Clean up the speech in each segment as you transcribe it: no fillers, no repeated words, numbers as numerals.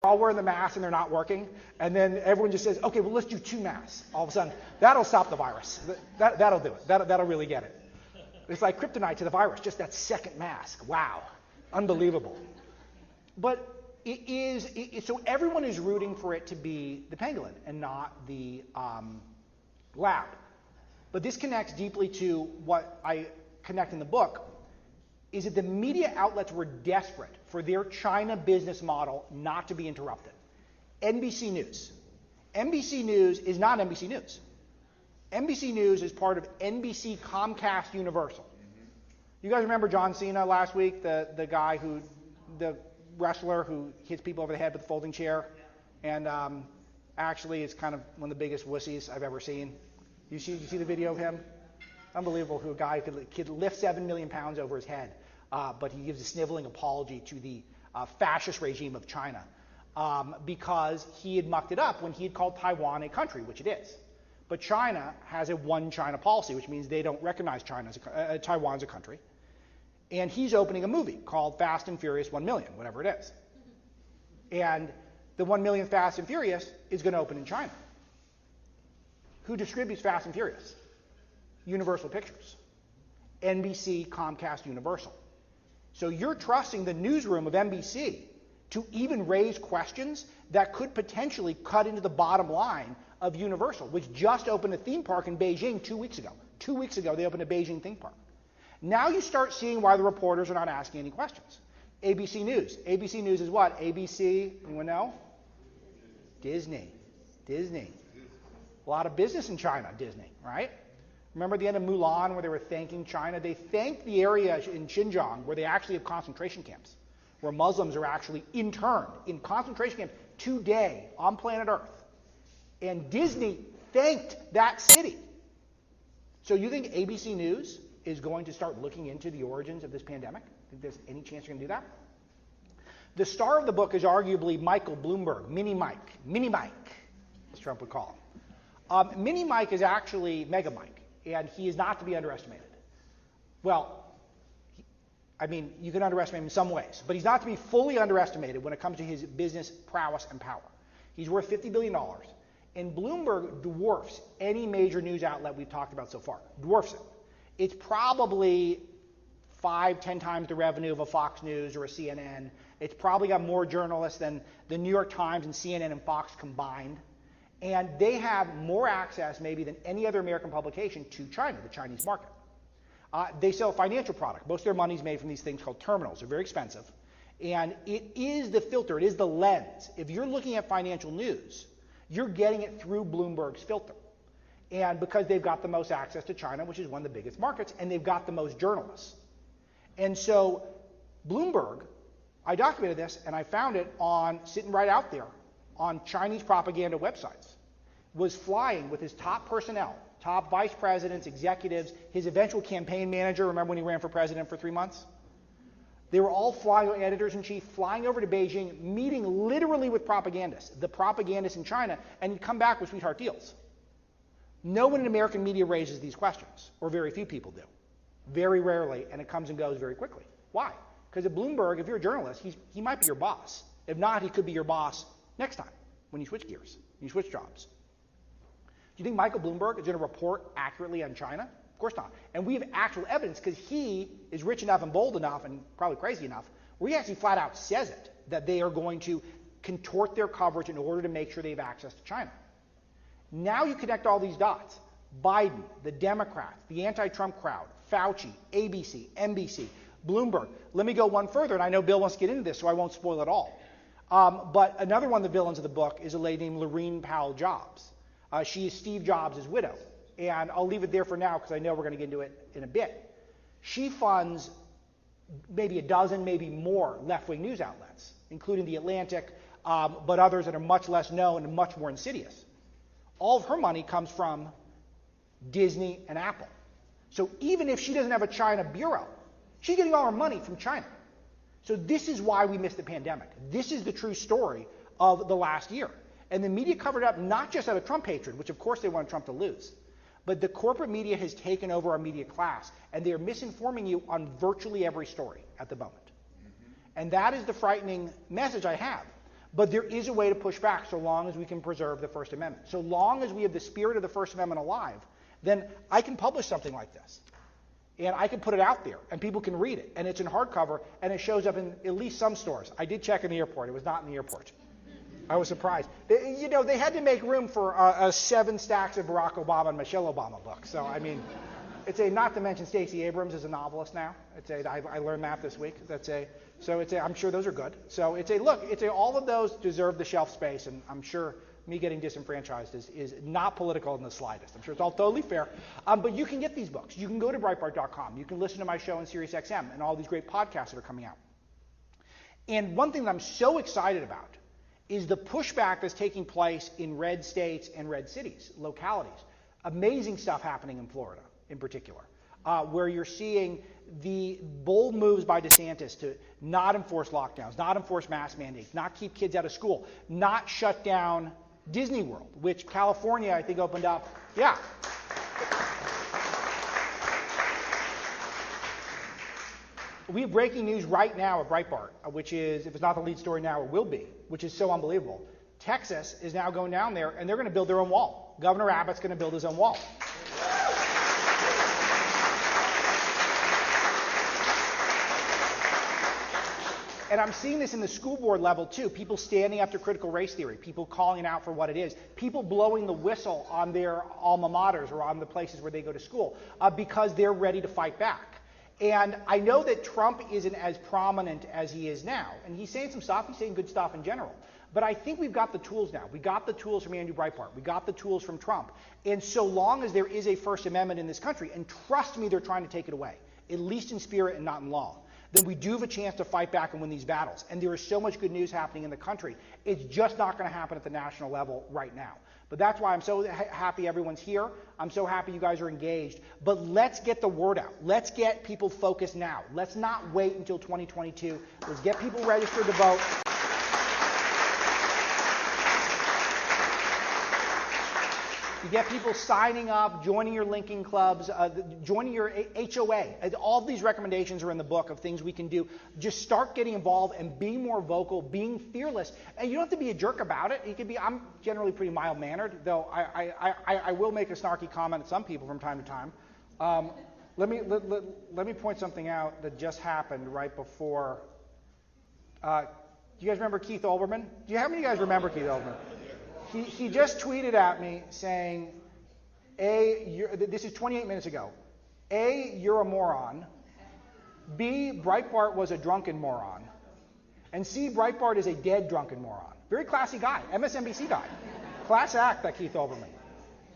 all wearing the masks and they're not working, and then everyone just says, okay, well, let's do 2 masks. All of a sudden, that'll stop the virus. That'll do it. That'll really get it. It's like kryptonite to the virus, just that second mask. Wow. Unbelievable. But so everyone is rooting for it to be the pangolin and not the lab. But this connects deeply to what I connect in the book, is that the media outlets were desperate for their China business model not to be interrupted. NBC News. NBC News is not NBC News. NBC News is part of NBC Comcast Universal. You guys remember John Cena last week, the guy who, the wrestler who hits people over the head with a folding chair, and actually is kind of one of the biggest wussies I've ever seen. You see the video of him? Unbelievable, who a guy could lift 7 million pounds over his head, but he gives a sniveling apology to the fascist regime of China because he had mucked it up when he had called Taiwan a country, which it is. But China has a one China policy, which means they don't recognize Taiwan as a country. And he's opening a movie called Fast and Furious 1 Million, whatever it is. And the 1 million Fast and Furious is going to open in China. Who distributes Fast and Furious? Universal Pictures. NBC, Comcast, Universal. So you're trusting the newsroom of NBC to even raise questions that could potentially cut into the bottom line of Universal, which just opened a theme park in Beijing 2 weeks ago. 2 weeks ago, they opened a Beijing theme park. Now you start seeing why the reporters are not asking any questions. ABC News. ABC News is what? ABC, anyone know? Disney. Disney. A lot of business in China, Disney, right? Remember the end of Mulan where they were thanking China? They thanked the area in Xinjiang where they actually have concentration camps, where Muslims are actually interned in concentration camps today on planet Earth. And Disney thanked that city. So you think ABC News is going to start looking into the origins of this pandemic? Think there's any chance you're going to do that? The star of the book is arguably Michael Bloomberg, Mini Mike, as Trump would call him. Mini Mike is actually Mega Mike, and he is not to be underestimated. Well, I mean, you can underestimate him in some ways, but he's not to be fully underestimated when it comes to his business prowess and power. He's worth $50 billion, and Bloomberg dwarfs any major news outlet we've talked about so far, dwarfs it. It's probably 5-10 times the revenue of a Fox News or a CNN. It's probably got more journalists than the New York Times and CNN and Fox combined. And they have more access maybe than any other American publication to China, the Chinese market. They sell a financial product. Most of their money is made from these things called terminals. They're very expensive. And it is the filter. It is the lens. If you're looking at financial news, you're getting it through Bloomberg's filter. And because they've got the most access to China, which is one of the biggest markets, and they've got the most journalists. And so Bloomberg, I documented this, and I found it on, sitting right out there, on Chinese propaganda websites, was flying with his top personnel, top vice presidents, executives, his eventual campaign manager. Remember when he ran for president for 3 months? They were all flying, editors-in-chief, flying over to Beijing, meeting literally with propagandists, the propagandists in China, and he'd come back with sweetheart deals. No one in American media raises these questions, or very few people do. Very rarely, and it comes and goes very quickly. Why? Because at Bloomberg, if you're a journalist, he might be your boss. If not, he could be your boss next time when you switch gears, when you switch jobs. Do you think Michael Bloomberg is going to report accurately on China? Of course not. And we have actual evidence because he is rich enough and bold enough and probably crazy enough where he actually flat out says it, that they are going to contort their coverage in order to make sure they have access to China. Now you connect all these dots. Biden, the Democrats, the anti-Trump crowd, Fauci, ABC, NBC, Bloomberg. Let me go one further, and I know Bill wants to get into this, so I won't spoil it all. But another one of the villains of the book is a lady named Laurene Powell Jobs. She is Steve Jobs' widow. And I'll leave it there for now because I know we're going to get into it in a bit. She funds maybe a dozen, maybe more left-wing news outlets, including The Atlantic, but others that are much less known and much more insidious. All of her money comes from Disney and Apple. So even if she doesn't have a China bureau, she's getting all her money from China. So this is why we missed the pandemic. This is the true story of the last year. And the media covered it up not just out of Trump hatred, which of course they want Trump to lose, but the corporate media has taken over our media class, and they are misinforming you on virtually every story at the moment. And that is the frightening message I have. But there is a way to push back so long as we can preserve the First Amendment. So long as we have the spirit of the First Amendment alive, then I can publish something like this. And I can put it out there, and people can read it. And it's in hardcover, and it shows up in at least some stores. I did check in the airport. It was not in the airport. I was surprised. They had to make room for 7 stacks of Barack Obama and Michelle Obama books. So, I mean, not to mention Stacey Abrams is a novelist now. I learned that this week. I'm sure those are good. So all of those deserve the shelf space, and I'm sure me getting disenfranchised is not political in the slightest. I'm sure it's all totally fair. But you can get these books. You can go to Breitbart.com. You can listen to my show on SiriusXM and all these great podcasts that are coming out. And one thing that I'm so excited about is the pushback that's taking place in red states and red cities, localities. Amazing stuff happening in Florida in particular, where you're seeing the bold moves by DeSantis to not enforce lockdowns, not enforce mask mandates, not keep kids out of school, not shut down Disney World, which California, I think, opened up. Yeah. We have breaking news right now at Breitbart, which is, if it's not the lead story now, it will be, which is so unbelievable. Texas is now going down there, and they're going to build their own wall. Governor Abbott's going to build his own wall. And I'm seeing this in the school board level, too. People standing up to critical race theory, people calling it out for what it is, people blowing the whistle on their alma maters or on the places where they go to school because they're ready to fight back. And I know that Trump isn't as prominent as he is now. And he's saying some stuff. He's saying good stuff in general. But I think we've got the tools now. We got the tools from Andrew Breitbart. We got the tools from Trump. And so long as there is a First Amendment in this country, and trust me, they're trying to take it away, at least in spirit and not in law, then we do have a chance to fight back and win these battles. And there is so much good news happening in the country. It's just not going to happen at the national level right now. But that's why I'm so happy everyone's here. I'm so happy you guys are engaged. But let's get the word out. Let's get people focused now. Let's not wait until 2022. Let's get people registered to vote. You get people signing up, joining your linking clubs, joining your HOA. All of these recommendations are in the book of things we can do. Just start getting involved and being more vocal, being fearless. And you don't have to be a jerk about it. You can be. I'm generally pretty mild-mannered, though I will make a snarky comment at some people from time to time. Let me point something out that just happened right before. Do you guys remember Keith Olbermann? How many of you guys remember Keith Olbermann? He just tweeted at me saying, this is 28 minutes ago, A, you're a moron, B, Breitbart was a drunken moron, and C, Breitbart is a dead drunken moron. Very classy guy, MSNBC guy. Class act, that Keith Olbermann.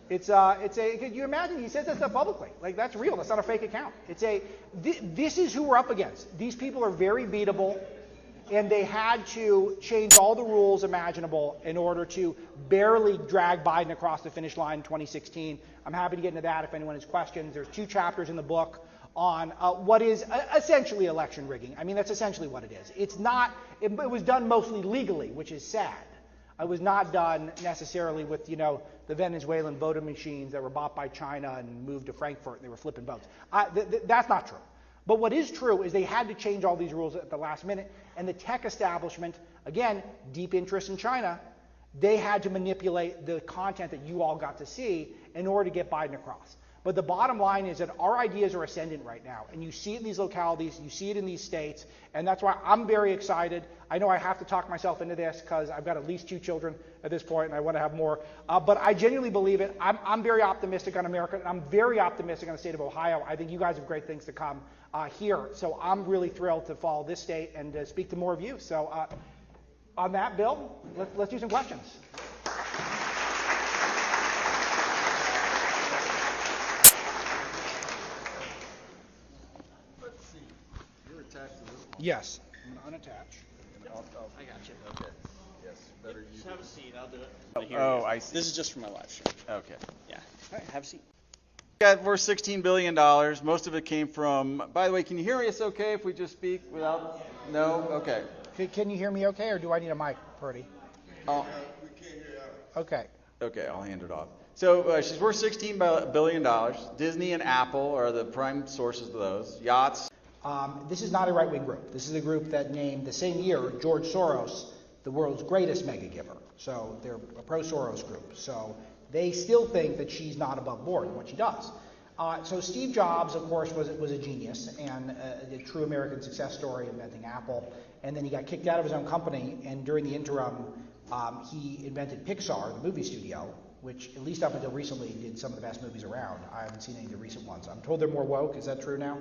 Could you imagine, he says that stuff publicly. Like, that's real, that's not a fake account. This is who we're up against. These people are very beatable. And they had to change all the rules imaginable in order to barely drag Biden across the finish line in 2016. I'm happy to get into that if anyone has questions. There's 2 chapters in the book on what is essentially election rigging. I mean, that's essentially what it is. It's not, it was done mostly legally, which is sad. It was not done necessarily with, the Venezuelan voting machines that were bought by China and moved to Frankfurt and they were flipping votes. That's not true. But what is true is they had to change all these rules at the last minute, and the tech establishment, again, deep interest in China, they had to manipulate the content that you all got to see in order to get Biden across. But the bottom line is that our ideas are ascendant right now, and you see it in these localities, you see it in these states, and that's why I'm very excited. I know I have to talk myself into this because I've got at least 2 children at this point, and I want to have more. But I genuinely believe it. I'm very optimistic on America, and I'm very optimistic on the state of Ohio. I think you guys have great things to come here. So I'm really thrilled to follow this state and speak to more of you. So on that, Bill, let's do some questions. Yes, I'm going to unattach. I got you. Okay. Yes. Better Just you. have a seat. I'll do it. Oh, I see. This is just for my live stream. Okay. Yeah. All right, have a seat. We're $16 billion. Most of it came from. By the way, can you hear me? It's okay if we just speak without. No. Okay. Can you hear me okay, or do I need a mic, Purdy? Oh. We can't hear you. Okay. Okay. I'll hand it off. So she's worth $16 billion. Disney and Apple are the prime sources of those. Yachts. This is not a right-wing group. This is a group that named the same year George Soros the world's greatest mega giver. So they're a pro-Soros group. So they still think that she's not above board in what she does. So Steve Jobs, of course, was a genius and a true American success story, inventing Apple. And then he got kicked out of his own company, and during the interim, he invented Pixar, the movie studio, which at least up until recently did some of the best movies around. I haven't seen any of the recent ones. I'm told they're more woke. Is that true now?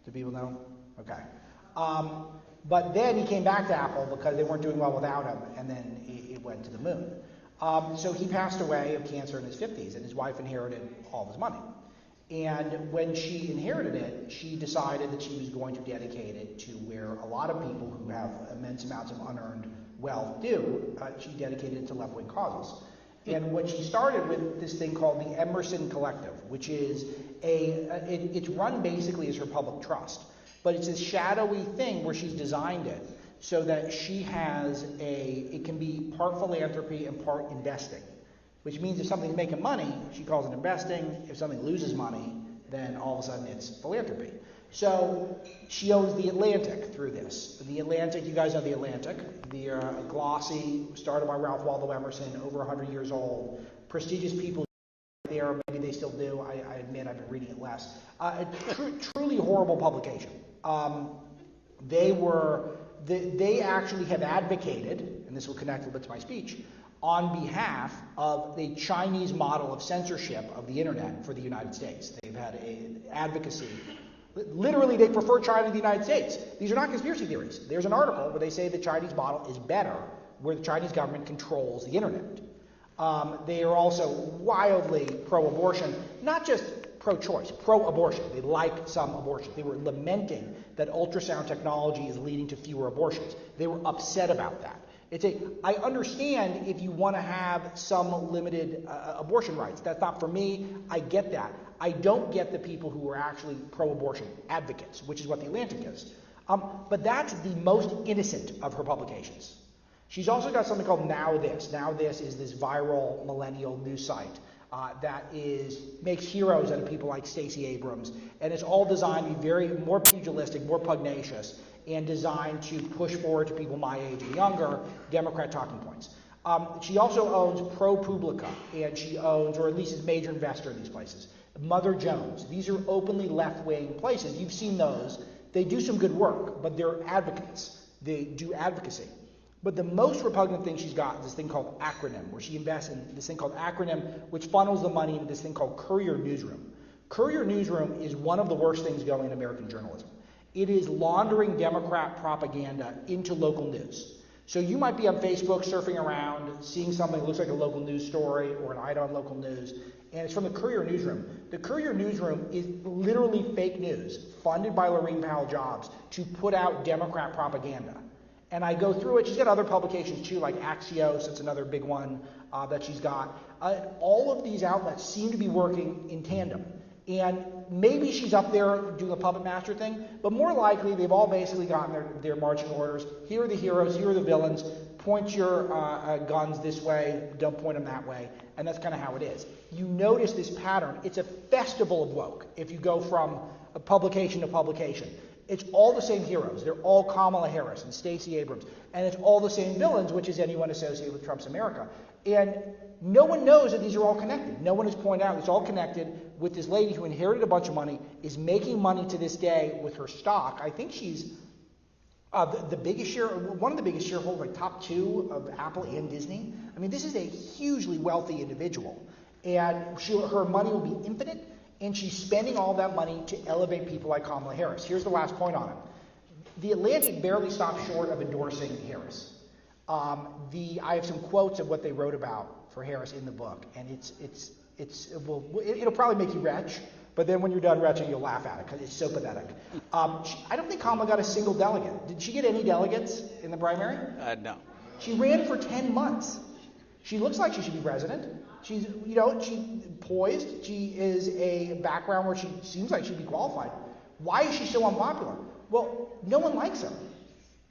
Do people know? Okay. But then he came back to Apple because they weren't doing well without him, and then it went to the moon. So he passed away of cancer in his 50s, and his wife inherited all of his money. And when she inherited it, she decided that she was going to dedicate it to where a lot of people who have immense amounts of unearned wealth do. She dedicated it to left-wing causes. And what she started with this thing called the Emerson Collective, which is it's run basically as her public trust. But it's this shadowy thing where she's designed it so that she has it can be part philanthropy and part investing. Which means if something's making money, she calls it investing. If something loses money, then all of a sudden it's philanthropy. So she owns The Atlantic through this. The Atlantic, you guys know The Atlantic. The glossy, started by Ralph Waldo Emerson, over 100 years old. Prestigious people there, maybe they still do. I admit I've been reading it less. A truly horrible publication. They actually have advocated, and this will connect a little bit to my speech, on behalf of the Chinese model of censorship of the internet for the United States. They've had an advocacy. Literally, they prefer China to the United States. These are not conspiracy theories. There's an article where they say the Chinese model is better, where the Chinese government controls the internet. They are also wildly pro-abortion, not just pro-choice, pro-abortion. They like some abortions. They were lamenting that ultrasound technology is leading to fewer abortions. They were upset about that. I understand if you want to have some limited abortion rights. That's not for me. I get that. I don't get the people who are actually pro-abortion advocates, which is what The Atlantic is. But that's the most innocent of her publications. She's also got something called Now This. Now This is this viral millennial news site that makes heroes out of people like Stacey Abrams, and it's all designed to be more pugilistic, more pugnacious, and designed to push forward to people my age and younger Democrat talking points. She also owns ProPublica, and she owns, or at least is a major investor in these places. Mother Jones. These are openly left-wing places. You've seen those. They do some good work, but they're advocates. They do advocacy. But the most repugnant thing she's got is this thing called Acronym, where she invests in this thing called Acronym, which funnels the money into this thing called Courier Newsroom. Courier Newsroom is one of the worst things going in American journalism. It is laundering Democrat propaganda into local news. So you might be on Facebook surfing around, seeing something that looks like a local news story or an item on local news, and it's from the Courier Newsroom. The Courier Newsroom is literally fake news, funded by Laurene Powell Jobs, to put out Democrat propaganda. And I go through it. She's got other publications too, like Axios. It's another big one that she's got. All of these outlets seem to be working in tandem. And maybe she's up there doing a puppet master thing, but more likely they've all basically gotten their marching orders. Here are the heroes, here are the villains. Point your guns this way, don't point them that way. And that's kind of how it is. You notice this pattern. It's a festival of woke if you go from a publication to publication. It's all the same heroes. They're all Kamala Harris and Stacey Abrams. And it's all the same villains, which is anyone associated with Trump's America. And no one knows that these are all connected. No one has pointed out it's all connected with this lady who inherited a bunch of money, is making money to this day with her stock. I think she's the biggest one of the biggest shareholders, like top 2 of Apple and Disney. I mean, this is a hugely wealthy individual. And her money will be infinite. And she's spending all that money to elevate people like Kamala Harris. Here's the last point on it. The Atlantic barely stopped short of endorsing Harris. I have some quotes of what they wrote about for Harris in the book, and it'll probably make you retch, but then when you're done retching, you'll laugh at it because it's so pathetic. I don't think Kamala got a single delegate. Did she get any delegates in the primary? No. She ran for 10 months. She looks like she should be president. She's poised. She is a background where she seems like she'd be qualified. Why is she so unpopular? Well, no one likes her.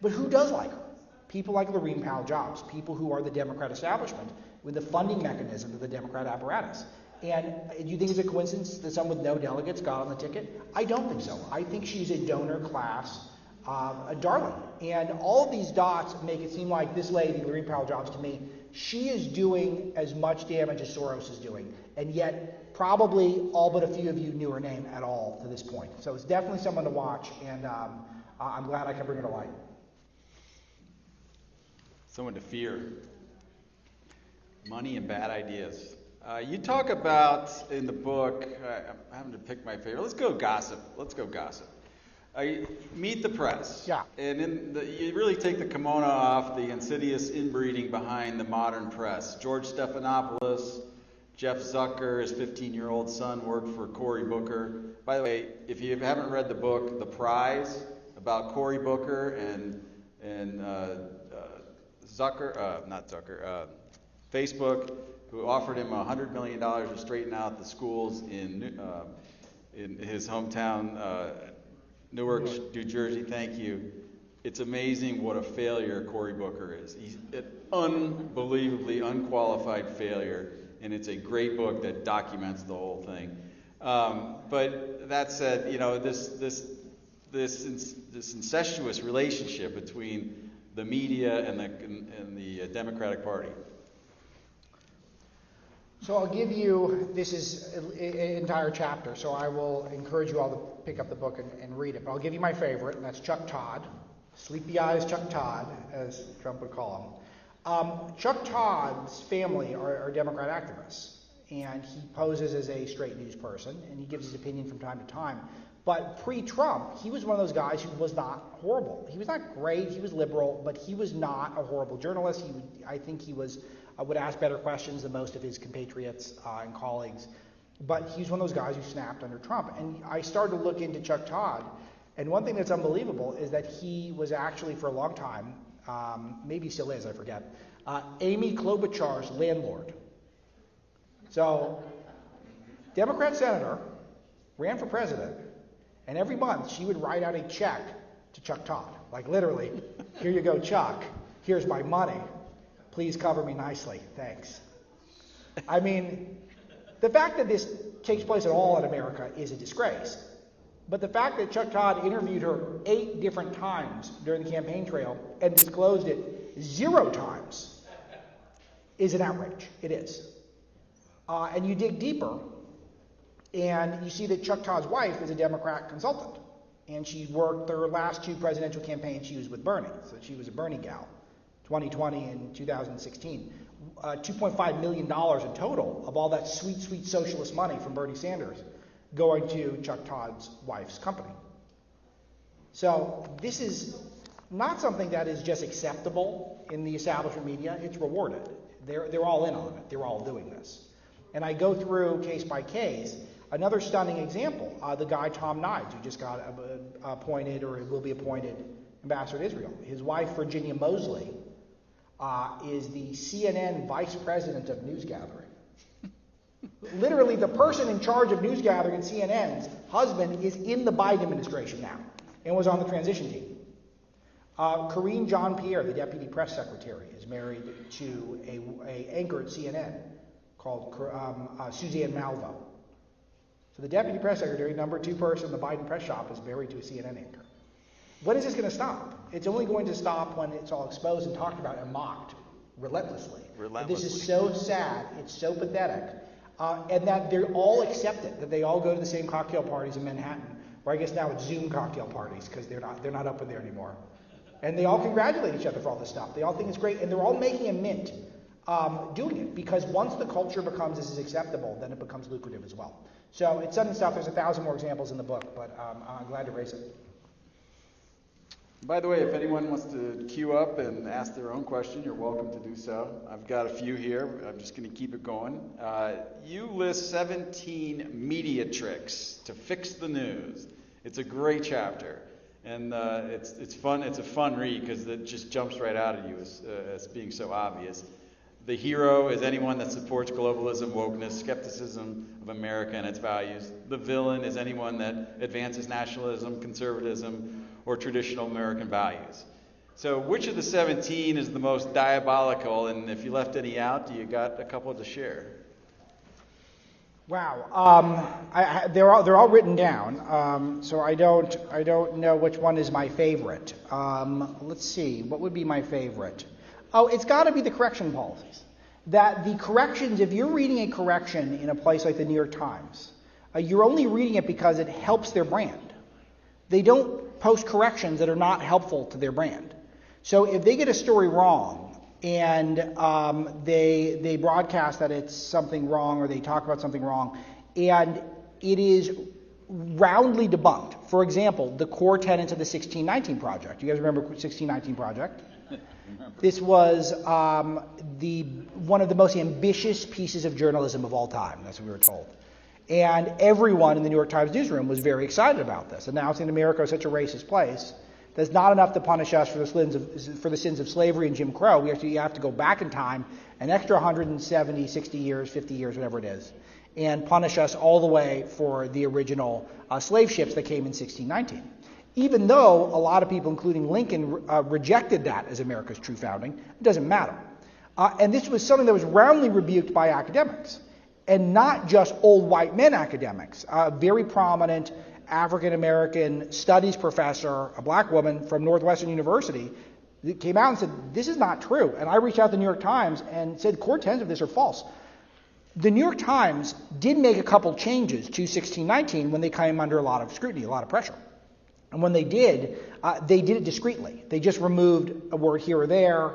But who does like her? People like Laurene Powell Jobs, people who are the Democrat establishment with the funding mechanism of the Democrat apparatus. And do you think it's a coincidence that someone with no delegates got on the ticket? I don't think so. I think she's a donor class a darling. And all of these dots make it seem like this lady, Lorene Powell Jobs, to me, she is doing as much damage as Soros is doing. And yet, probably all but a few of you knew her name at all to this point. So it's definitely someone to watch, and I'm glad I can bring her to light. Someone to fear. Money and bad ideas. You talk about in the book, I'm having to pick my favorite. Let's go gossip. Meet the Press. Yeah. And you really take the kimono off the insidious inbreeding behind the modern press. George Stephanopoulos, Jeff Zucker, his 15-year-old son, worked for Cory Booker. By the way, if you haven't read the book, The Prize, about Cory Booker and Facebook, who offered him $100 million to straighten out the schools in his hometown, Newark, New Jersey. Thank you. It's amazing what a failure Cory Booker is. He's an unbelievably unqualified failure, and it's a great book that documents the whole thing. But that said, this incestuous relationship between the media and the Democratic Party. So I'll give you, this is an entire chapter, so I will encourage you all to pick up the book and read it. But I'll give you my favorite, and that's Chuck Todd. Sleepy Eyes Chuck Todd, as Trump would call him. Chuck Todd's family are Democrat activists, and he poses as a straight news person, and he gives his opinion from time to time. But pre-Trump, he was one of those guys who was not horrible. He was not great, he was liberal, but he was not a horrible journalist. I think he would ask better questions than most of his compatriots and colleagues. But he's one of those guys who snapped under Trump. And I started to look into Chuck Todd, and one thing that's unbelievable is that he was actually, for a long time, maybe he still is, I forget, Amy Klobuchar's landlord. So, Democrat senator, ran for president, and every month she would write out a check to Chuck Todd. Like literally, here you go, Chuck, here's my money. Please cover me nicely, thanks. I mean, the fact that this takes place at all in America is a disgrace. But the fact that Chuck Todd interviewed her 8 different times during the campaign trail and disclosed it 0 times is an outrage. It is. And you dig deeper, and you see that Chuck Todd's wife is a Democrat consultant. And she worked their last 2 presidential campaigns, she was with Bernie. So she was a Bernie gal, 2020 and 2016. $2.5 million in total of all that sweet, sweet socialist money from Bernie Sanders going to Chuck Todd's wife's company. So this is not something that is just acceptable in the establishment media. It's rewarded. They're all in on it. They're all doing this. And I go through case by case. Another stunning example, the guy Tom Nides, who just got appointed or will be appointed ambassador to Israel. His wife, Virginia Mosley, is the CNN vice president of news gathering. Literally, the person in charge of news gathering at CNN's husband is in the Biden administration now and was on the transition team. Karine Jean-Pierre, the deputy press secretary, is married to a anchor at CNN called Suzanne Malveaux. So the deputy press secretary, number 2 person in the Biden press shop, is married to a CNN anchor. When is this going to stop? It's only going to stop when it's all exposed and talked about and mocked relentlessly. This is so sad. It's so pathetic. And that they all accept it, that they all go to the same cocktail parties in Manhattan, where I guess now it's Zoom cocktail parties because they're not up in there anymore. And they all congratulate each other for all this stuff. They all think it's great, and they're all making a mint doing it, because once the culture becomes this is acceptable, then it becomes lucrative as well. So it's sudden stuff. There's 1,000 more examples in the book, but I'm glad to raise it. By the way, if anyone wants to queue up and ask their own question, you're welcome to do so. I've got a few here. I'm just going to keep it going. You list 17 media tricks to fix the news. It's a great chapter, and it's fun. It's a fun read because it just jumps right out at you as being so obvious. The hero is anyone that supports globalism, wokeness, skepticism of America and its values. The villain is anyone that advances nationalism, conservatism, or traditional American values. So which of the 17 is the most diabolical, and if you left any out, you got a couple to share? Wow. They're all written down. So I don't know which one is my favorite. Let's see. What would be my favorite? Oh, it's got to be the correction policies. That the corrections, if you're reading a correction in a place like the New York Times, you're only reading it because it helps their brand. They don't post corrections that are not helpful to their brand. So if they get a story wrong and they broadcast that it's something wrong or they talk about something wrong and it is roundly debunked. For example, the core tenets of the 1619 Project. You guys remember 1619 Project? This was one of the most ambitious pieces of journalism of all time. That's what we were told. And everyone in the New York Times newsroom was very excited about this, announcing that America is such a racist place. There's not enough to punish us for the sins of slavery and Jim Crow. You have to go back in time an extra 170, 60 years, 50 years, whatever it is, and punish us all the way for the original slave ships that came in 1619. Even though a lot of people, including Lincoln, rejected that as America's true founding, it doesn't matter. And this was something that was roundly rebuked by academics, and not just old white men academics. A very prominent African-American studies professor, a black woman from Northwestern University, came out and said, this is not true. And I reached out to the New York Times and said, core tenets of this are false. The New York Times did make a couple changes to 1619 when they came under a lot of scrutiny, a lot of pressure. And when they did it discreetly. They just removed a word here or there,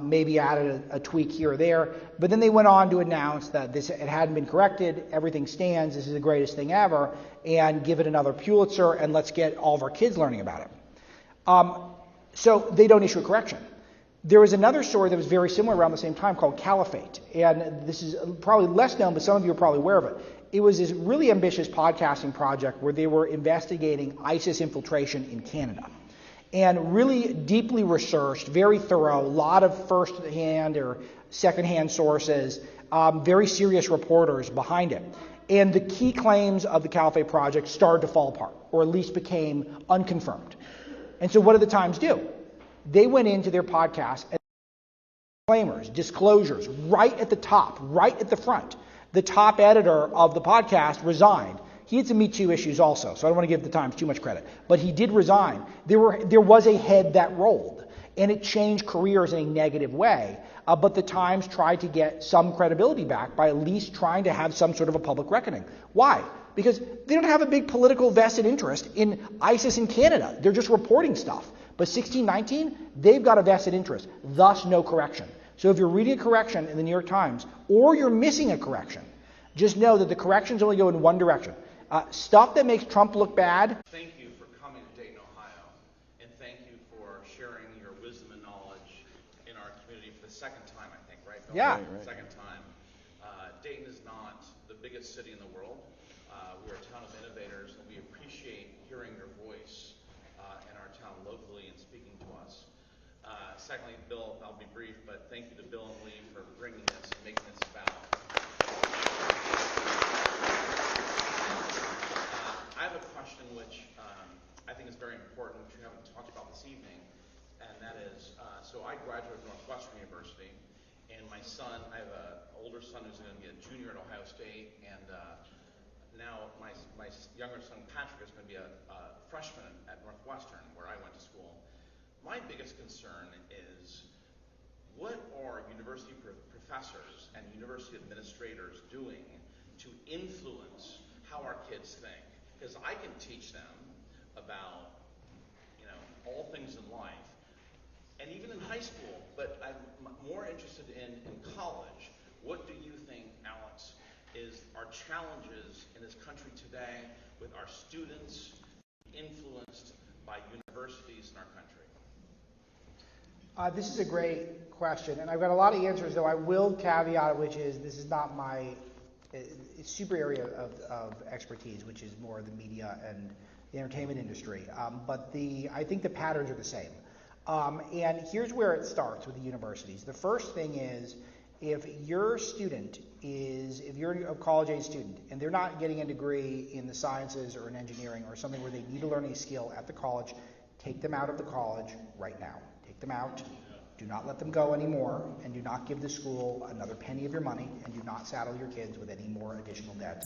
maybe added a tweak here or there, but then they went on to announce that it hadn't been corrected, everything stands, this is the greatest thing ever, and give it another Pulitzer, and let's get all of our kids learning about it. So they don't issue a correction. There was another story that was very similar around the same time called Caliphate, and this is probably less known, but some of you are probably aware of it. It was this really ambitious podcasting project where they were investigating ISIS infiltration in Canada. And really deeply researched, very thorough, a lot of first-hand or second-hand sources, very serious reporters behind it. And the key claims of the Caliphate project started to fall apart, or at least became unconfirmed. And so what did the Times do? They went into their podcast and disclaimers, disclosures, right at the top, right at the front. The top editor of the podcast resigned. He had some Me Too issues also, so I don't want to give the Times too much credit. But he did resign. There was a head that rolled, and it changed careers in a negative way. But the Times tried to get some credibility back by at least trying to have some sort of a public reckoning. Why? Because they don't have a big political vested interest in ISIS in Canada. They're just reporting stuff. But 1619, they've got a vested interest, thus no correction. So if you're reading a correction in the New York Times, or you're missing a correction, just know that the corrections only go in one direction. Stuff that makes Trump look bad. Thank you for coming to Dayton, Ohio, and thank you for sharing your wisdom and knowledge in our community for the second time, I think, right, Bill? Yeah. Right. Second time. Dayton is not the biggest city in the world. We're a town of innovators, and we appreciate hearing your voice in our town locally and speaking to us. Secondly, Bill, I'll be brief, but thank you to Bill and Lee for bringing this and making this about. I have a question which I think is very important, which we haven't talked about this evening, and that is, so I graduated from Northwestern University, and my son, I have an older son who's going to be a junior at Ohio State, and now my younger son, Patrick, is going to be a freshman at Northwestern, where I went to school. My biggest concern is, what are university professors and university administrators doing to influence how our kids think? Because I can teach them about, all things in life, and even in high school, but I'm more interested in college. What do you think, Alex, is our challenges in this country today with our students influenced by universities in our country? This is a great question, and I've got a lot of answers, though I will caveat, which is this is not my super area of expertise, which is more the media and the entertainment industry. But I think the patterns are the same. And here's where it starts with the universities. The first thing is, if you're a college-age student and they're not getting a degree in the sciences or in engineering or something where they need to learn a skill at the college, take them out of the college right now. Take them out. Do not let them go anymore, and do not give the school another penny of your money, and do not saddle your kids with any more additional debt.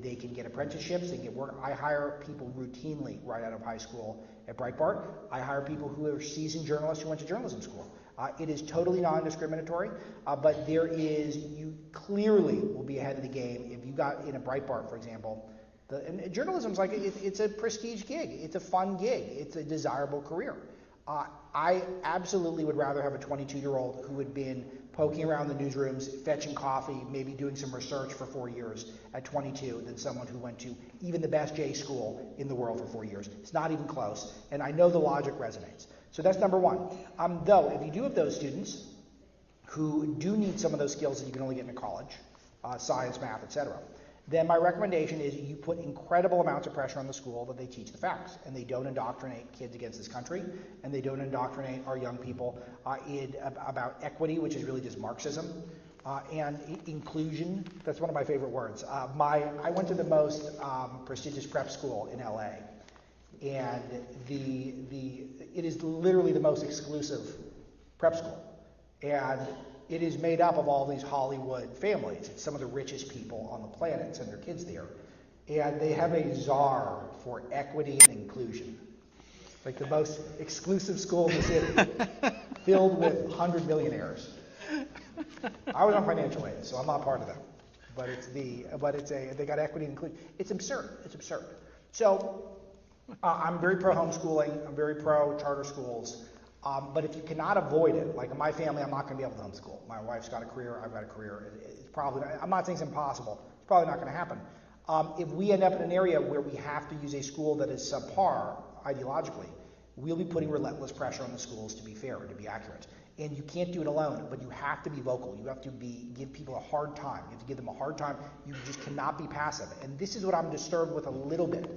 They can get apprenticeships, they can get work. I hire people routinely right out of high school at Breitbart. I hire people who are seasoned journalists who went to journalism school. It is totally non-discriminatory, but you clearly will be ahead of the game if you got in a Breitbart, for example. And journalism's like, it's a prestige gig, it's a fun gig, it's a desirable career. I absolutely would rather have a 22-year-old who had been poking around the newsrooms, fetching coffee, maybe doing some research for 4 years at 22 than someone who went to even the best J school in the world for 4 years. It's not even close, and I know the logic resonates. So that's number one. Though, if you do have those students who do need some of those skills that you can only get in a college, science, math, etc., then my recommendation is you put incredible amounts of pressure on the school that they teach the facts, and they don't indoctrinate kids against this country, and they don't indoctrinate our young people about equity, which is really just Marxism, and inclusion. That's one of my favorite words. I went to the most prestigious prep school in LA, and it is literally the most exclusive prep school, and it is made up of all these Hollywood families. It's some of the richest people on the planet send their kids there. And they have a czar for equity and inclusion. Like the most exclusive school in the city, filled with 100 millionaires. I was on financial aid, so I'm not part of them. But they got equity and inclusion. It's absurd. It's absurd. So I'm very pro homeschooling. I'm very pro charter schools. But if you cannot avoid it, like in my family, I'm not going to be able to homeschool. My wife's got a career, I've got a career. It's probably, I'm not saying it's impossible. It's probably not going to happen. If we end up in an area where we have to use a school that is subpar ideologically, we'll be putting relentless pressure on the schools to be fair, to be accurate. And you can't do it alone, but you have to be vocal. You have to give people a hard time. You have to give them a hard time. You just cannot be passive. And this is what I'm disturbed with a little bit.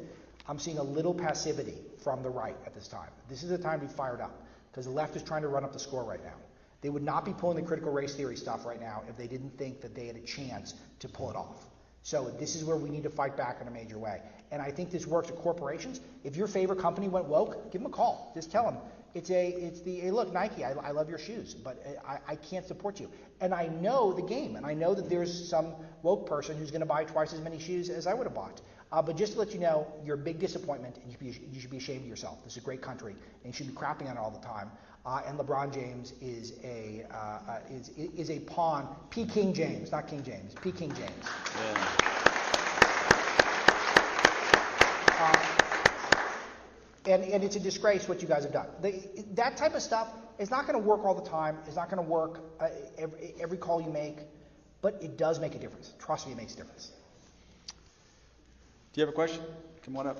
I'm seeing a little passivity from the right at this time. This is the time to be fired up, because the left is trying to run up the score right now. They would not be pulling the critical race theory stuff right now if they didn't think that they had a chance to pull it off. So this is where we need to fight back in a major way. And I think this works at corporations. If your favorite company went woke, give them a call. Just tell them, hey, look, Nike, I love your shoes, but I can't support you. And I know the game, and I know that there's some woke person who's going to buy twice as many shoes as I would have bought. But just to let you know, you're a big disappointment, and you should be ashamed of yourself. This is a great country, and you should be crapping on it all the time. And LeBron James is a pawn. P. King James, not King James. P. King James. Yeah. And it's a disgrace what you guys have done. That type of stuff is not going to work all the time. It's not going to work every call you make, but it does make a difference. Trust me, it makes a difference. Do you have a question? Come on up.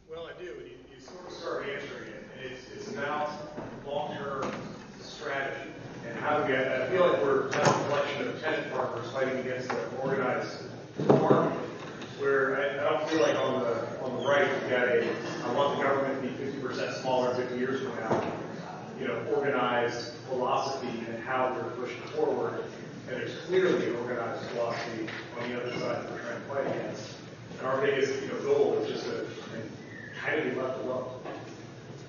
Well, I do. You sort of started answering it, and it's about long-term strategy and how we. I feel like we're kind of a collection of tenant farmers fighting against the organized market. Where I don't feel like on the right we've got I want the government to be 50% smaller 50 years from now. Organized philosophy and how we're pushing forward. And there's clearly organized philosophy on the other side that we're trying to fight against. And our biggest goal is just to kind of be left alone.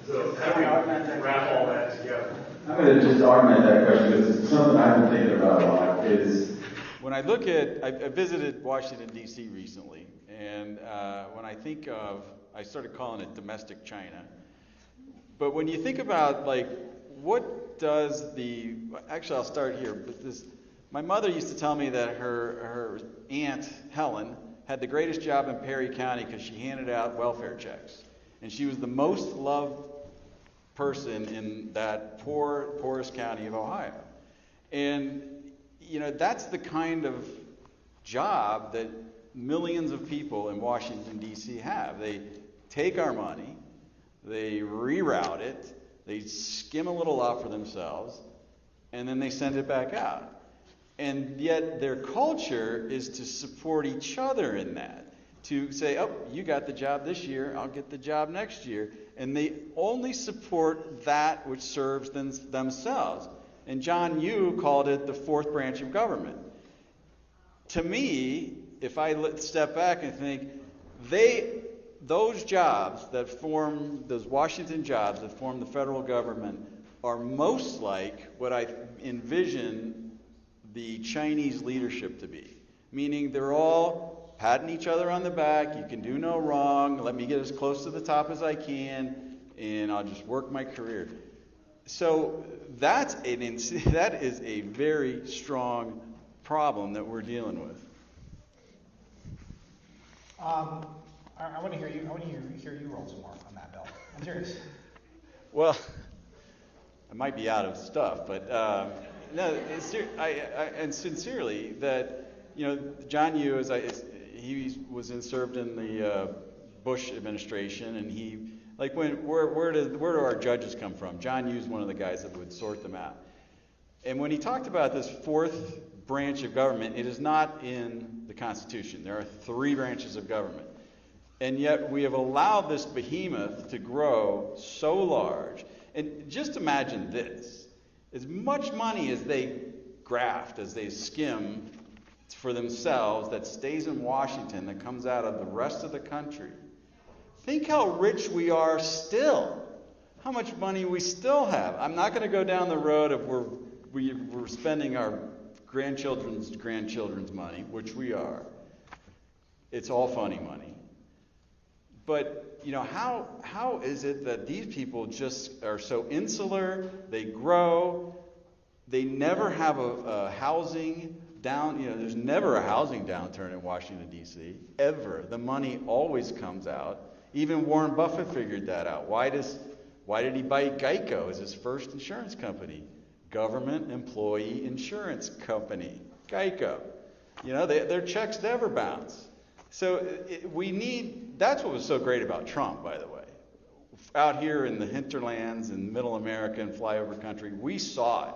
So how do we wrap all that together? I'm going to just augment that question because it's something I've been thinking about a lot. When I look at, I visited Washington, D.C. recently, and when I think of, I started calling it domestic China. But when you think about, what does actually I'll start here, but my mother used to tell me that her aunt, Helen, had the greatest job in Perry County because she handed out welfare checks. And she was the most loved person in that poorest county of Ohio. And, that's the kind of job that millions of people in Washington, D.C. have. They take our money, they reroute it, they skim a little off for themselves, and then they send it back out. And yet their culture is to support each other in that. To say, oh, you got the job this year, I'll get the job next year. And they only support that which serves themselves. And John Yoo called it the fourth branch of government. To me, if I step back and think, those jobs that form, those Washington jobs that form the federal government are most like what I envision the Chinese leadership to be. Meaning they're all patting each other on the back, you can do no wrong, let me get as close to the top as I can, and I'll just work my career. So that is a very strong problem that we're dealing with. I want to hear you. I want to hear you roll some more on that, Bill. I'm serious. Well, I might be out of stuff, but no. And sincerely, that John Yoo he was served in the Bush administration, and he where do our judges come from? John Yoo is one of the guys that would sort them out. And when he talked about this fourth branch of government, it is not in the Constitution. There are 3 branches of government. And yet we have allowed this behemoth to grow so large. And just imagine this. As much money as they graft, as they skim for themselves, that stays in Washington, that comes out of the rest of the country. Think how rich we are still. How much money we still have. I'm not going to go down the road of we're spending our grandchildren's money, which we are. It's all funny money. But, how is it that these people just are so insular, they grow, they never have a housing there's never a housing downturn in Washington, D.C., ever. The money always comes out. Even Warren Buffett figured that out. Why did he buy Geico as his first insurance company? Government Employee Insurance Company, Geico. Their checks never bounce. So that's what was so great about Trump, by the way. Out here in the hinterlands in middle America and flyover country, we saw it.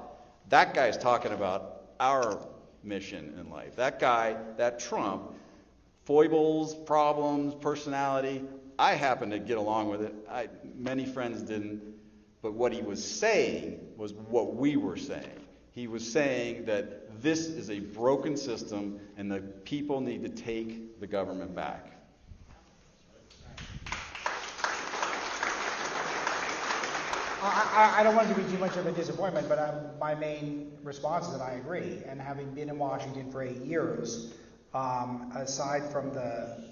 That guy's talking about our mission in life. That guy, that Trump, foibles, problems, personality, I happen to get along with it. Many friends didn't. But what he was saying was what we were saying. He was saying that this is a broken system and the people need to take the government back. I don't want it to be too much of a disappointment, but my main response is that I agree. And having been in Washington for 8 years, aside from the,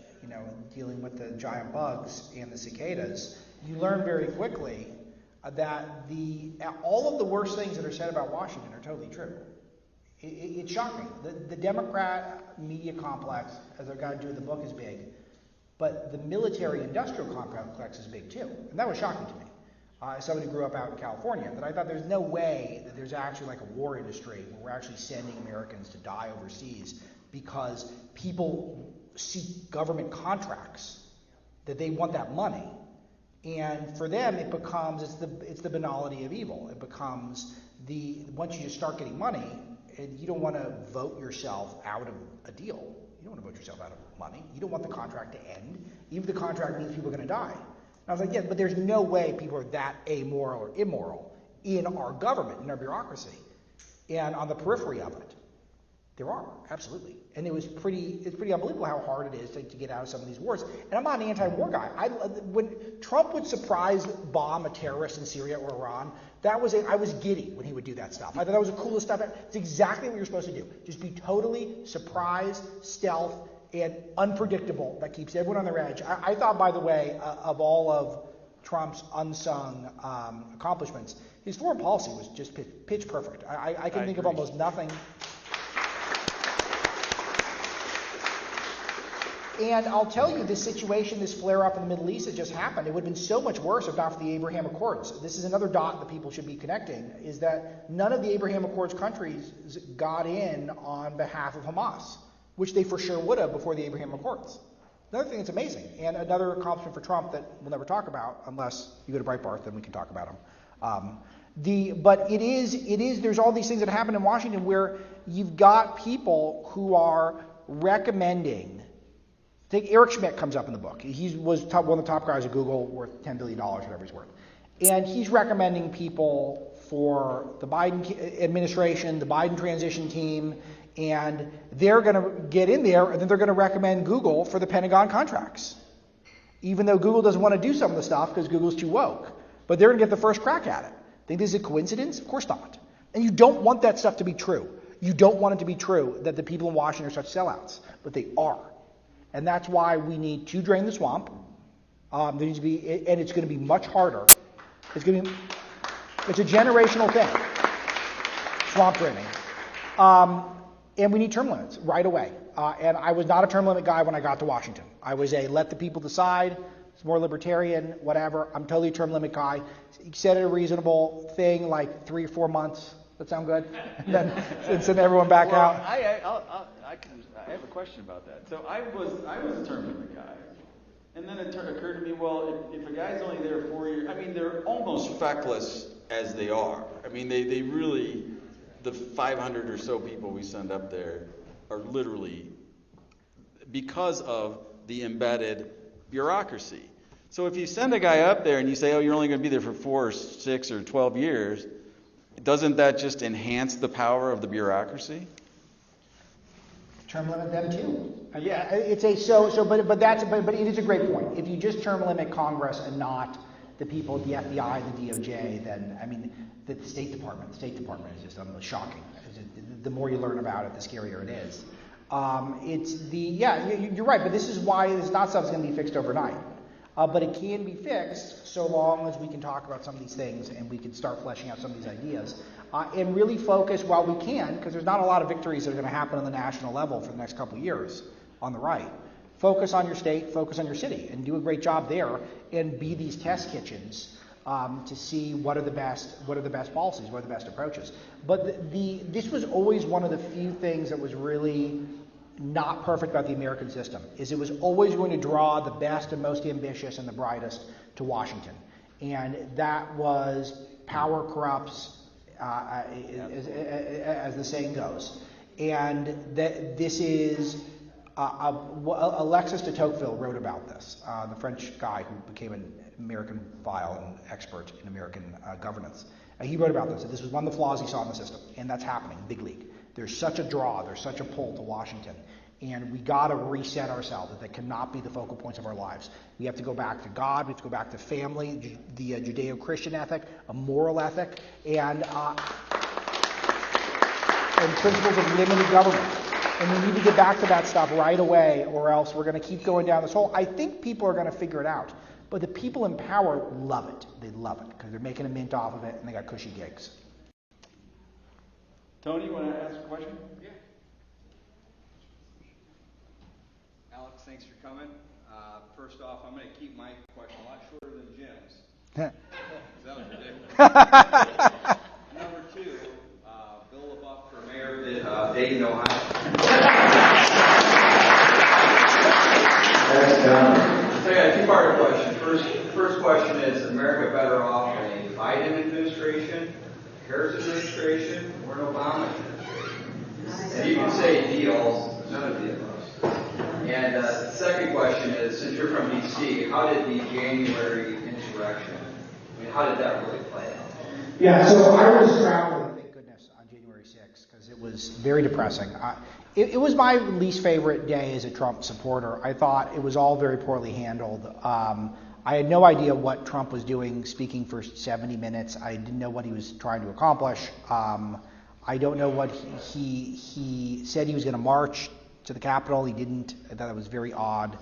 dealing with the giant bugs and the cicadas, you learn very quickly that all of the worst things that are said about Washington are totally true. It's shocking. The Democrat media complex, as our guy drew in the book, is big, but the military-industrial complex is big too, and that was shocking to me. As somebody who grew up out in California, that I thought there's no way that there's actually like a war industry where we're actually sending Americans to die overseas because people seek government contracts, that they want that money. And for them, it becomes, it's the banality of evil. It becomes once you just start getting money, and you don't want to vote yourself out of a deal. You don't want to vote yourself out of money. You don't want the contract to end, even if the contract means people are going to die. And I was like, yeah, but there's no way people are that amoral or immoral in our government, in our bureaucracy, and on the periphery of it. There are, absolutely. And it's pretty unbelievable how hard it is to get out of some of these wars. And I'm not an anti-war guy. When Trump would surprise bomb a terrorist in Syria or Iran, I was giddy when he would do that stuff. I thought that was the coolest stuff. It's exactly what you're supposed to do. Just be totally surprised, stealth, and unpredictable. That keeps everyone on their edge. I thought, by the way, of all of Trump's unsung accomplishments, his foreign policy was just pitch perfect. I can think of almost nothing. And I'll tell you, this situation, this flare-up in the Middle East that just happened, it would have been so much worse if not for the Abraham Accords. This is another dot that people should be connecting, is that none of the Abraham Accords countries got in on behalf of Hamas, which they for sure would have before the Abraham Accords. Another thing that's amazing, and another accomplishment for Trump that we'll never talk about, unless you go to Breitbart, then we can talk about him. But there's all these things that happen in Washington where you've got people who are recommending. Take Eric Schmidt comes up in the book. He was one of the top guys at Google, worth $10 billion, whatever he's worth. And he's recommending people for the Biden administration, the Biden transition team, and they're going to get in there, and then they're going to recommend Google for the Pentagon contracts. even though Google doesn't want to do some of the stuff because Google's too woke. But they're going to get the first crack at it. Think this is a coincidence? Of course not. And you don't want that stuff to be true. You don't want it to be true that the people in Washington are such sellouts, but they are. And that's why we need to drain the swamp. There needs to be, and it's going to be much harder. It's a generational thing. Swamp draining. And we need term limits right away. And I was not a term limit guy when I got to Washington. I was a let the people decide. It's more libertarian, whatever. I'm totally a term limit guy. You set it a reasonable thing, like 3 or 4 months. That sound good? And send everyone back out. I have a question about that. So I was a term limit guy. And then it occurred to me, well, if a guy's only there 4 years, I mean, they're almost feckless as they are. I mean, they really, the 500 or so people we send up there are literally because of the embedded bureaucracy. So if you send a guy up there and you say, oh, you're only going to be there for 4 or 6 or 12 years, doesn't that just enhance the power of the bureaucracy? Term limit them too. Yeah, it's a but it is a great point. If you just term limit Congress and not the people at the FBI, the DOJ, then I mean the State Department. The State Department is just shocking. The more you learn about it, the scarier it is. You're right, but this is why it's not stuff that's going to be fixed overnight. But it can be fixed so long as we can talk about some of these things and we can start fleshing out some of these ideas and really focus while we can, because there's not a lot of victories that are going to happen on the national level for the next couple of years on the right. Focus on your state, focus on your city, and do a great job there and be these test kitchens to see what are the best policies, what are the best approaches. But this was always one of the few things that was really not perfect about the American system, is it was always going to draw the best and most ambitious and the brightest to Washington. And that was power corrupts, as the saying goes. And this is, Alexis de Tocqueville wrote about this, the French guy who became an American file and expert in American governance. He wrote about this. This was one of the flaws he saw in the system, and that's happening, big league. There's such a draw, there's such a pull to Washington, and we got to reset ourselves. That cannot be the focal points of our lives. We have to go back to God, we have to go back to family, the Judeo-Christian ethic, a moral ethic, and principles of limited government. And we need to get back to that stuff right away, or else we're going to keep going down this hole. I think people are going to figure it out, but the people in power love it. They love it because they're making a mint off of it, and they got cushy gigs. Tony, you want to ask a question? Yeah. Alex, thanks for coming. First off, I'm going to keep my question a lot shorter than Jim's. That was ridiculous. Number 2, Bill LaBeouf for mayor of Dayton, Ohio. So I got a two-part question. First question is America better off in a Biden administration, Harris administration, or an Obama administration? And you can say deals, none of the above. And the second question is, since you're from D.C., how did the January insurrection, how did that really play out? Yeah, so I was traveling, thank goodness, on January 6th, because it was very depressing. It was my least favorite day as a Trump supporter. I thought it was all very poorly handled. I had no idea what Trump was doing, speaking for 70 minutes. I didn't know what he was trying to accomplish. I don't know what he said he was going to march to the Capitol. He didn't. I thought that was very odd.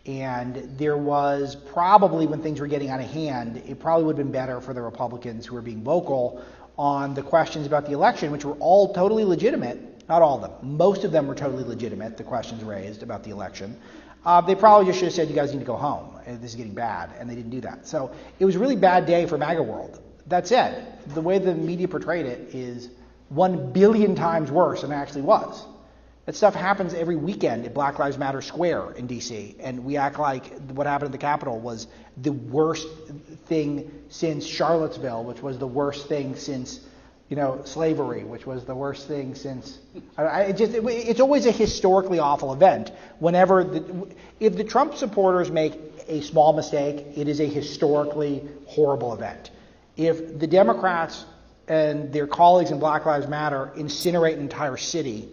And there was probably, when things were getting out of hand, it probably would have been better for the Republicans who were being vocal on the questions about the election, which were all totally legitimate. Not all of them. Most of them were totally legitimate, the questions raised about the election. They probably just should have said, you guys need to go home. This is getting bad. And they didn't do that. So it was a really bad day for MAGA world. That said, the way the media portrayed it is 1 billion times worse than it actually was. That stuff happens every weekend at Black Lives Matter Square in D.C., and we act like what happened at the Capitol was the worst thing since Charlottesville, which was the worst thing since, slavery, which was the worst thing since. It's always a historically awful event. If the Trump supporters make a small mistake, it is a historically horrible event. If the Democrats and their colleagues in Black Lives Matter incinerate an entire city,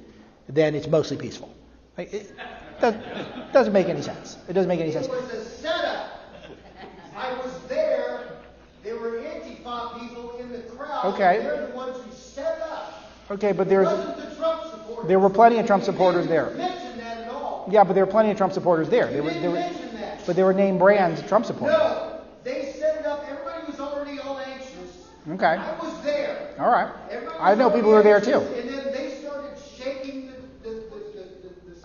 then it's mostly peaceful. It doesn't make any sense. It doesn't make any sense. It was a setup I was there. There were Antifa people in the crowd. Okay. They're the ones who set up. Okay, but It wasn't the Trump supporters. there were plenty of Trump supporters You there. didn't mention that at all. Yeah, but there were plenty of Trump supporters there. You didn't mention that. But they were name brand Trump supporters. No, they set it up. Everybody was already all anxious. Okay. I was there. All right. Everybody I was know already people who were there anxious, too. And then they started shaking the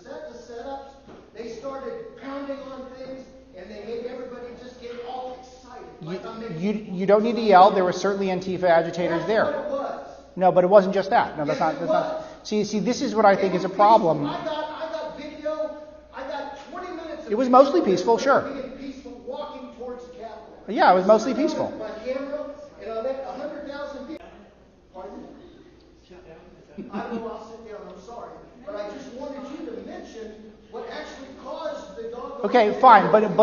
setups. They started pounding on things, and they made everybody just get all excited. You don't need to yell. There were certainly Antifa agitators there. That's what it was. No, but it wasn't just that. No, that's Yes, not. it That's not. was. See, this is what I think is a problem. I got video. I got 20 minutes. Of It was mostly peaceful, sure. Being peaceful, walking towards the Capitol. Yeah, it was mostly peaceful. My camera, and I let 100,000 people. Pardon? I know I'll sit down. I'm sorry, but I just wanted you to mention what actually caused the dog. Okay, fine, but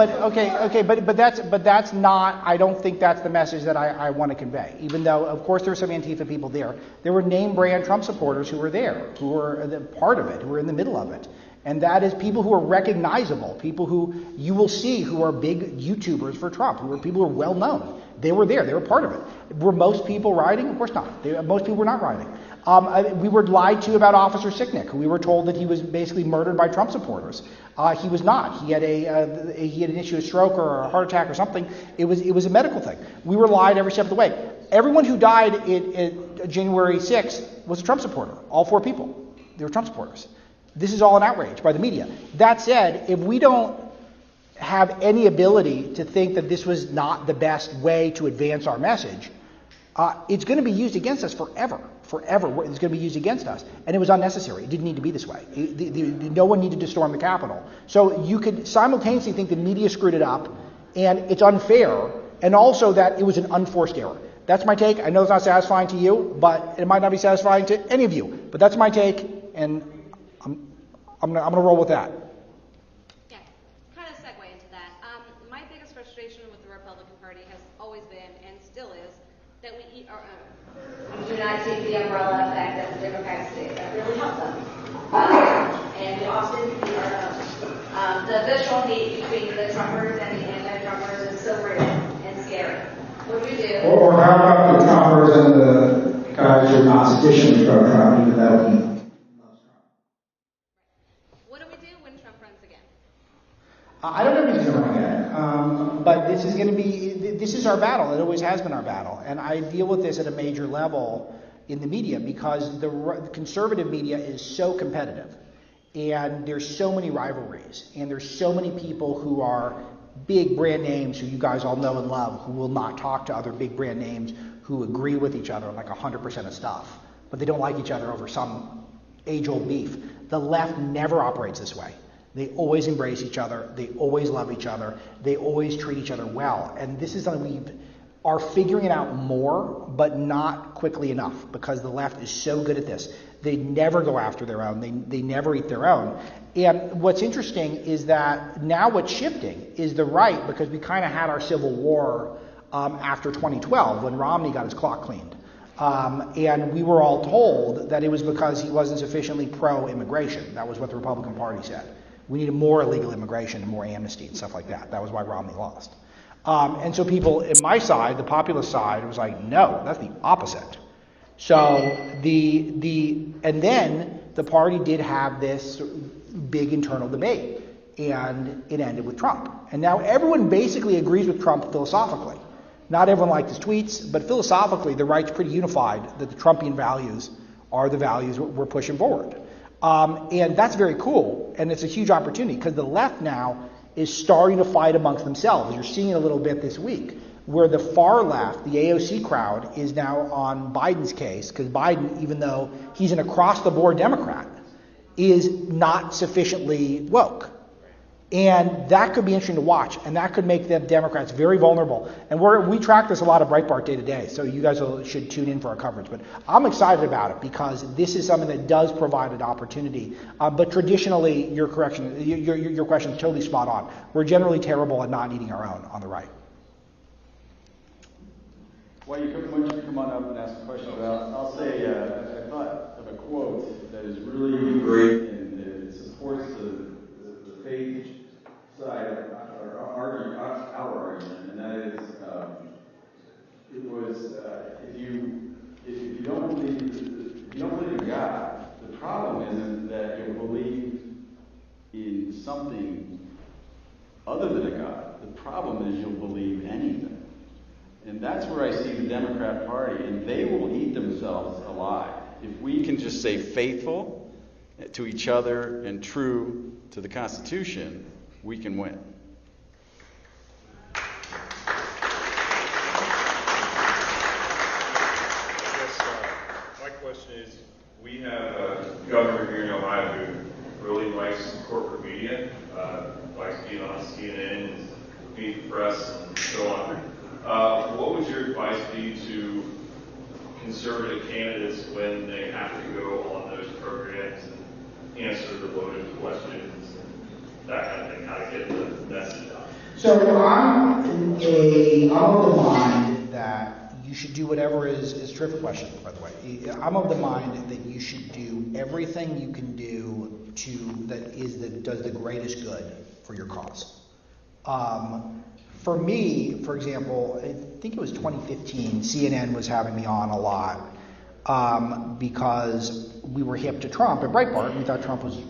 that's not. I don't think that's the message that I want to convey. Even though, of course, there were some Antifa people there. There were name brand Trump supporters who were there, who were part of it, who were in the middle of it. And that is people who are recognizable, people who you will see who are big YouTubers for Trump, who are people who are well known. They were there. They were part of it. Were most people rioting? Of course not. Most people were not rioting. We were lied to about Officer Sicknick. We were told that he was basically murdered by Trump supporters. He was not. He had an issue, a stroke or a heart attack or something. It was a medical thing. We were lied every step of the way. Everyone who died in January 6th was a Trump supporter. All 4 people. They were Trump supporters. This is all an outrage by the media. That said, if we don't have any ability to think that this was not the best way to advance our message, it's going to be used against us forever. Forever. It's going to be used against us. And it was unnecessary. It didn't need to be this way. No one needed to storm the Capitol. So you could simultaneously think the media screwed it up and it's unfair, and also that it was an unforced error. That's my take. I know it's not satisfying to you, but it might not be satisfying to any of you. But that's my take, and I'm gonna roll with that. Yeah, kind of segue into that. My biggest frustration with the Republican Party has always been, and still is, that we eat our own. We do not take the umbrella effect that the Democrats take. That really helps them. And we often eat our own. The visual hate between the Trumpers and the anti-Trumpers is so real and scary. What do we do? Or how about the Trumpers and the guys who are not sufficiently pro-Trump, even though he I don't know if he's going to run again, but this is our battle. It always has been our battle, and I deal with this at a major level in the media because the conservative media is so competitive, and there's so many rivalries, and there's so many people who are big brand names who you guys all know and love who will not talk to other big brand names who agree with each other on like 100% of stuff, but they don't like each other over some age-old beef. The left never operates this way. They always embrace each other. They always love each other. They always treat each other well. And this is something we are figuring it out more, but not quickly enough because the left is so good at this. They never go after their own. They never eat their own. And what's interesting is that now what's shifting is the right, because we kind of had our civil war after 2012 when Romney got his clock cleaned. And we were all told that it was because he wasn't sufficiently pro-immigration. That was what the Republican Party said. We needed more illegal immigration and more amnesty and stuff like that. That was why Romney lost. And so people in my side, the populist side, was like, no, that's the opposite. So and then the party did have this big internal debate, and it ended with Trump. And now everyone basically agrees with Trump philosophically. Not everyone liked his tweets, but philosophically the right's pretty unified that the Trumpian values are the values we're pushing forward. And that's very cool, and it's a huge opportunity because the left now is starting to fight amongst themselves. You're seeing it a little bit this week, where the far left, the AOC crowd, is now on Biden's case because Biden, even though he's an across-the-board Democrat, is not sufficiently woke. And that could be interesting to watch, and that could make the Democrats very vulnerable. And we track this a lot of Breitbart day to day, so you guys should tune in for our coverage. But I'm excited about it because this is something that does provide an opportunity. But traditionally, your question is totally spot on. We're generally terrible at not eating our own on the right. Well, why don't you come on up and ask a question? I'll say I thought of a quote that is really great and it supports the faith side of our argument, and that where I see the Democrat Party, and they will eat themselves alive. If we can just stay faithful to each other and true to the Constitution, we can win. My question is, we have a governor here in Ohio who really likes corporate media, likes being on CNN, meet the press, and so on. What would your advice be to conservative candidates when they have to go on those programs and answer the loaded questions and that kind of thing, how to get the message out? So I'm of the mind that you should do whatever is a terrific question, by the way. I'm of the mind that you should do everything you can do that does the greatest good for your cause. For me, for example, I think it was 2015, CNN was having me on a lot because we were hip to Trump at Breitbart. We thought Trump was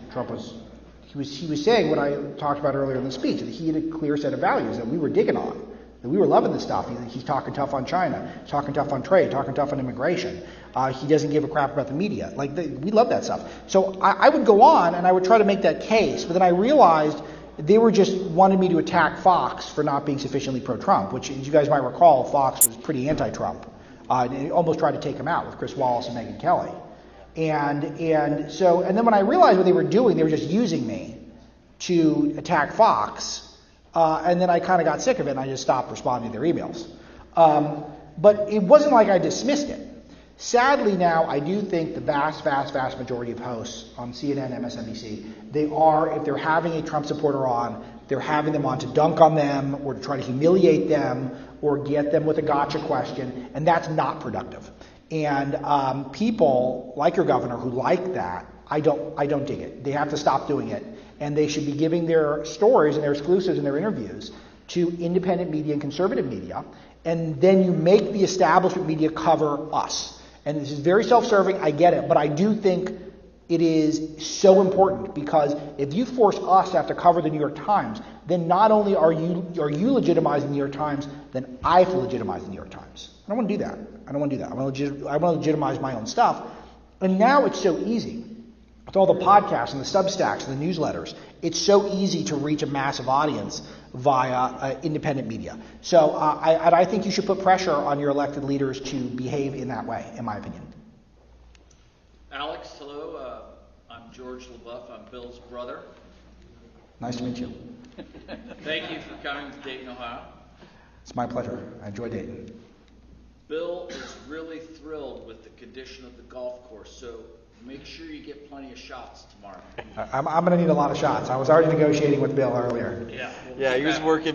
he was saying what I talked about earlier in the speech, that he had a clear set of values that we were digging on, that we were loving this stuff. He's talking tough on China, talking tough on trade, talking tough on immigration. He doesn't give a crap about the media. We love that stuff. So I would go on and I would try to make that case, but then I realized they were just wanted me to attack Fox for not being sufficiently pro-Trump, which, as you guys might recall, Fox was pretty anti-Trump. They almost tried to take him out with Chris Wallace and Megyn Kelly. And then when I realized what they were doing, they were just using me to attack Fox. And then I kind of got sick of it, and I just stopped responding to their emails. But it wasn't like I dismissed it. Sadly now, I do think the vast majority of hosts on CNN, MSNBC, if they're having a Trump supporter on, they're having them on to dunk on them or to try to humiliate them or get them with a gotcha question, and that's not productive. And people like your governor who like that, I don't dig it. They have to stop doing it, and they should be giving their stories and their exclusives and their interviews to independent media and conservative media, and then you make the establishment media cover us. And this is very self-serving, I get it, but I do think it is so important, because if you force us to have to cover the New York Times, then not only are you legitimizing the New York Times, then I have to legitimize the New York Times. I don't want to do that. I want to legitimize my own stuff. And now it's so easy. With all the podcasts and the Substacks and the newsletters, it's so easy to reach a massive audience via independent media. So I think you should put pressure on your elected leaders to behave in that way, in my opinion. Alex, hello. I'm George LaBeouf. I'm Bill's brother. Nice to meet you. Thank you for coming to Dayton, Ohio. It's my pleasure. I enjoy Dayton. Bill is really thrilled with the condition of the golf course, so make sure you get plenty of shots tomorrow. I'm going to need a lot of shots. I was already negotiating with Bill earlier. Yeah, he was working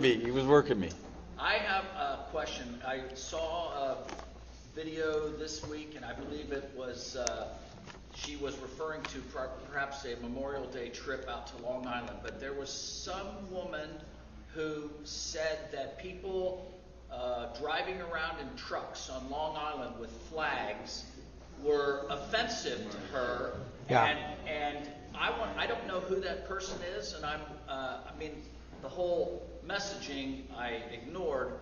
me. I have a question. I saw a video this week, and I believe it was she was referring to perhaps a Memorial Day trip out to Long Island, but there was some woman who said that people driving around in trucks on Long Island with flags were offensive to her, and I don't know who that person is, and the whole messaging I ignored,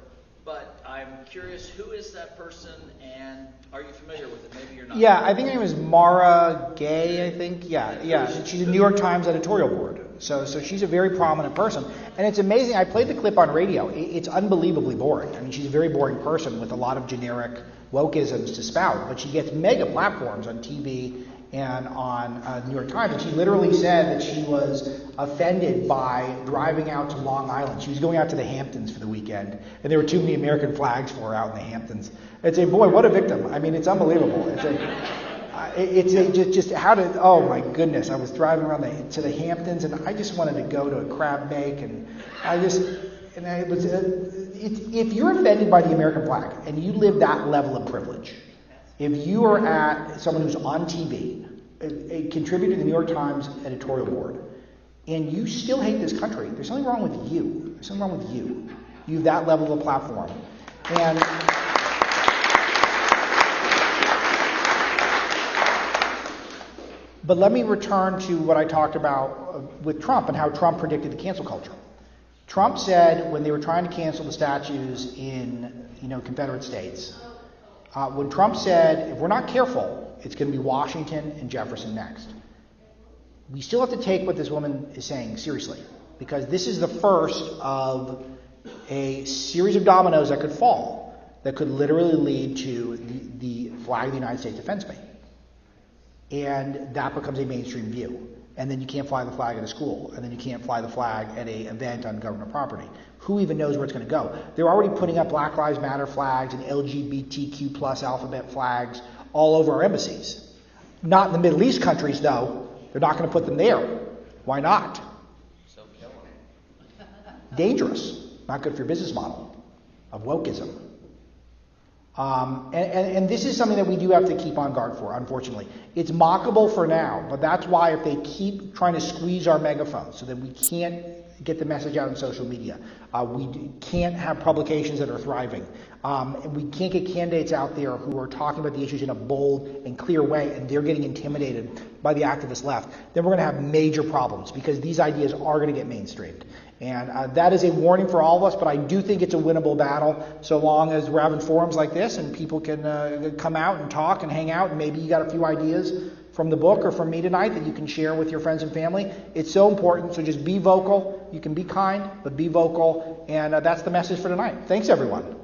but I'm curious, who is that person, and are you familiar with it? Maybe you're not. Yeah, I think her name is Mara Gay, I think. Yeah. She's a New York Times editorial board. So she's a very prominent person. And it's amazing. I played the clip on radio. It's unbelievably boring. I mean, she's a very boring person with a lot of generic wokeisms to spout, but she gets mega platforms on TV and on New York Times. And she literally said that she was offended by driving out to Long Island. She was going out to the Hamptons for the weekend, and there were too many American flags for her out in the Hamptons. It's boy, what a victim. I mean, it's unbelievable. Oh my goodness, I was driving around to the Hamptons, and I just wanted to go to a crab bake, and if you're offended by the American flag, and you live that level of privilege, if you are at someone who's on TV, a contributor to the New York Times editorial board, and you still hate this country, there's something wrong with you. There's something wrong with you. You have that level of platform. But let me return to what I talked about with Trump and how Trump predicted the cancel culture. Trump said when they were trying to cancel the statues in, Confederate states, when Trump said, if we're not careful, it's going to be Washington and Jefferson next. We still have to take what this woman is saying seriously, because this is the first of a series of dominoes that could fall, that could literally lead to the flag of the United States defense me. And that becomes a mainstream view. And then you can't fly the flag at a school, and then you can't fly the flag at an event on government property. Who even knows where it's going to go? They're already putting up Black Lives Matter flags and LGBTQ plus alphabet flags all over our embassies. Not in the Middle East countries, though. They're not going to put them there. Why not? So kill them. Dangerous. Not good for your business model of wokeism. And this is something that we do have to keep on guard for, unfortunately. It's mockable for now, but that's why if they keep trying to squeeze our megaphones so that we can't get the message out on social media, we can't have publications that are thriving, and we can't get candidates out there who are talking about the issues in a bold and clear way, and they're getting intimidated by the activist left, then we're going to have major problems, because these ideas are going to get mainstreamed. And that is a warning for all of us, but I do think it's a winnable battle so long as we're having forums like this and people can come out and talk and hang out, and maybe you got a few ideas from the book or from me tonight that you can share with your friends and family. It's so important, so just be vocal. You can be kind, but be vocal, and that's the message for tonight. Thanks, everyone.